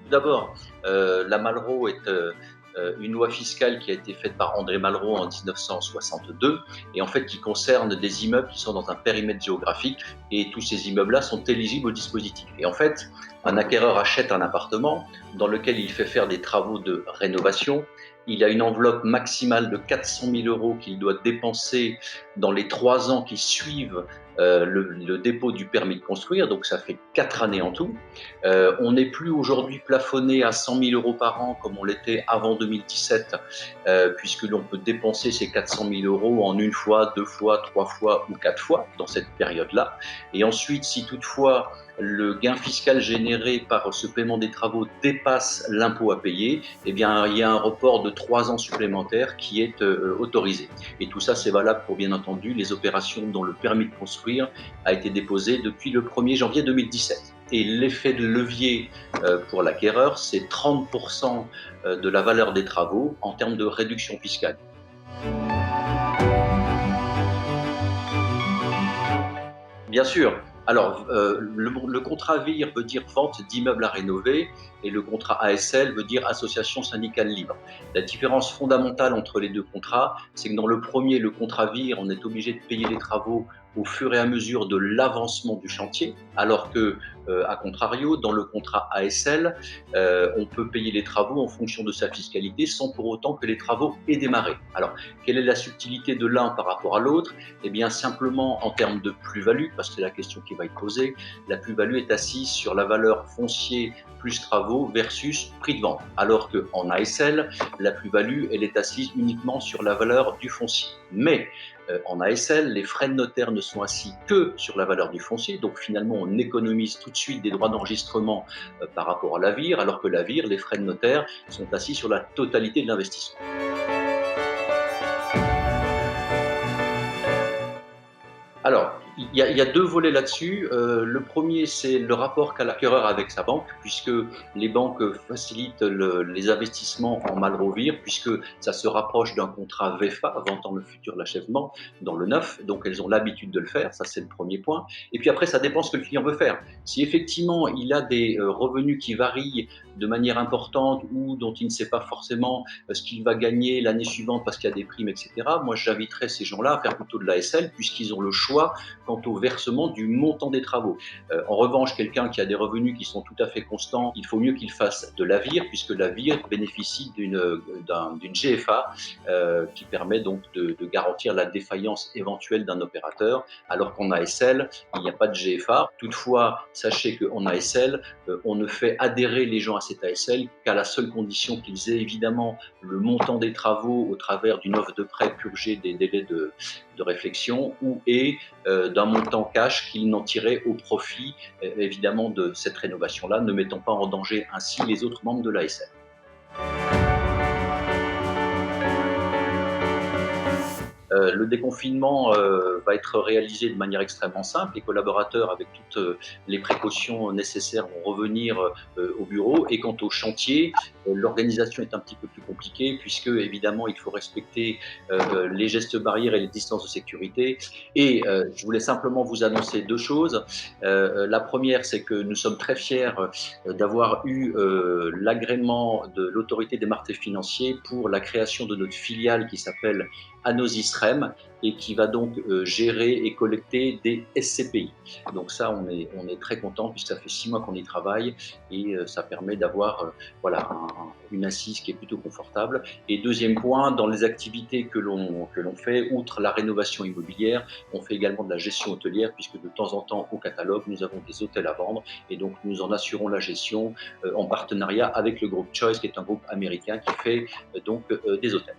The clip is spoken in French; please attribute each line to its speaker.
Speaker 1: Tout d'abord, la Malraux est une loi fiscale qui a été faite par André Malraux en 1962 et en fait qui concerne des immeubles qui sont dans un périmètre géographique et tous ces immeubles-là sont éligibles au dispositif. Et en fait, un acquéreur achète un appartement dans lequel il fait faire des travaux de rénovation. Il a une enveloppe maximale de 400 000 euros qu'il doit dépenser dans les 3 ans qui suivent le dépôt du permis de construire, donc ça fait 4 années en tout. On n'est plus aujourd'hui plafonné à 100 000 euros par an comme on l'était avant 2017, puisque l'on peut dépenser ces 400 000 euros en 1 fois, 2 fois, 3 fois ou 4 fois dans cette période-là. Et ensuite, si toutefois le gain fiscal généré par ce paiement des travaux dépasse l'impôt à payer, eh bien, il y a un report de 3 ans supplémentaires qui est autorisé. Et tout ça, c'est valable pour, bien entendu, les opérations dont le permis de construire a été déposé depuis le 1er janvier 2017. Et l'effet de levier pour l'acquéreur, c'est 30% de la valeur des travaux en termes de réduction fiscale. Bien sûr. Alors, le contrat VIR veut dire vente d'immeubles à rénover et le contrat ASL veut dire association syndicale libre. La différence fondamentale entre les deux contrats, c'est que dans le premier, le contrat VIR, on est obligé de payer les travaux au fur et à mesure de l'avancement du chantier, alors que, à contrario, dans le contrat ASL, on peut payer les travaux en fonction de sa fiscalité sans pour autant que les travaux aient démarré. Alors, quelle est la subtilité de l'un par rapport à l'autre? Eh bien, simplement en termes de plus-value, parce que c'est la question qui va être posée, la plus-value est assise sur la valeur foncier plus travaux versus prix de vente. Alors qu'en ASL, la plus-value, elle est assise uniquement sur la valeur du foncier. Mais en ASL, les frais de notaire ne sont assis que sur la valeur du foncier, donc finalement on économise tout de suite des droits d'enregistrement par rapport à la VIR, alors que la VIR, les frais de notaire sont assis sur la totalité de l'investissement. Alors, il y a 2 volets là-dessus. Le premier, c'est le rapport qu'a l'acquéreur avec sa banque, puisque les banques facilitent les investissements en Malraux-VIR, puisque ça se rapproche d'un contrat VEFA, vantant le futur l'achèvement, dans le neuf. Donc, elles ont l'habitude de le faire. Ça, c'est le premier point. Et puis après, ça dépend ce que le client veut faire. Si effectivement, il a des revenus qui varient de manière importante ou dont il ne sait pas forcément ce qu'il va gagner l'année suivante parce qu'il y a des primes, etc., moi, j'inviterais ces gens-là à faire plutôt de l'ASL, puisqu'ils ont le choix quant au versement du montant des travaux. En revanche, quelqu'un qui a des revenus qui sont tout à fait constants, il faut mieux qu'il fasse de la VIR, puisque la VIR bénéficie d'une GFA qui permet donc de garantir la défaillance éventuelle d'un opérateur, alors qu'en ASL, il n'y a pas de GFA. Toutefois, sachez qu'en ASL, on ne fait adhérer les gens à cette ASL qu'à la seule condition qu'ils aient évidemment le montant des travaux au travers d'une offre de prêt purgée des délais de réflexion ou d'un montant cash qu'ils n'en tiraient au profit évidemment de cette rénovation-là, ne mettant pas en danger ainsi les autres membres de l'ASL. Le déconfinement va être réalisé de manière extrêmement simple. Les collaborateurs, avec toutes les précautions nécessaires, vont revenir au bureau. Et quant au chantier, l'organisation est un petit peu plus compliquée puisque, évidemment, il faut respecter les gestes barrières et les distances de sécurité. Et je voulais simplement vous annoncer 2 choses. La première, c'est que nous sommes très fiers d'avoir eu l'agrément de l'autorité des marchés financiers pour la création de notre filiale qui s'appelle Anosisrem et qui va donc gérer et collecter des SCPI. Donc ça, on est très content puisque ça fait 6 mois qu'on y travaille et ça permet d'avoir voilà, une assise qui est plutôt confortable. Et deuxième point, dans les activités que l'on fait, outre la rénovation immobilière, on fait également de la gestion hôtelière puisque de temps en temps au catalogue, nous avons des hôtels à vendre et donc nous en assurons la gestion en partenariat avec le groupe Choice qui est un groupe américain qui fait donc des hôtels.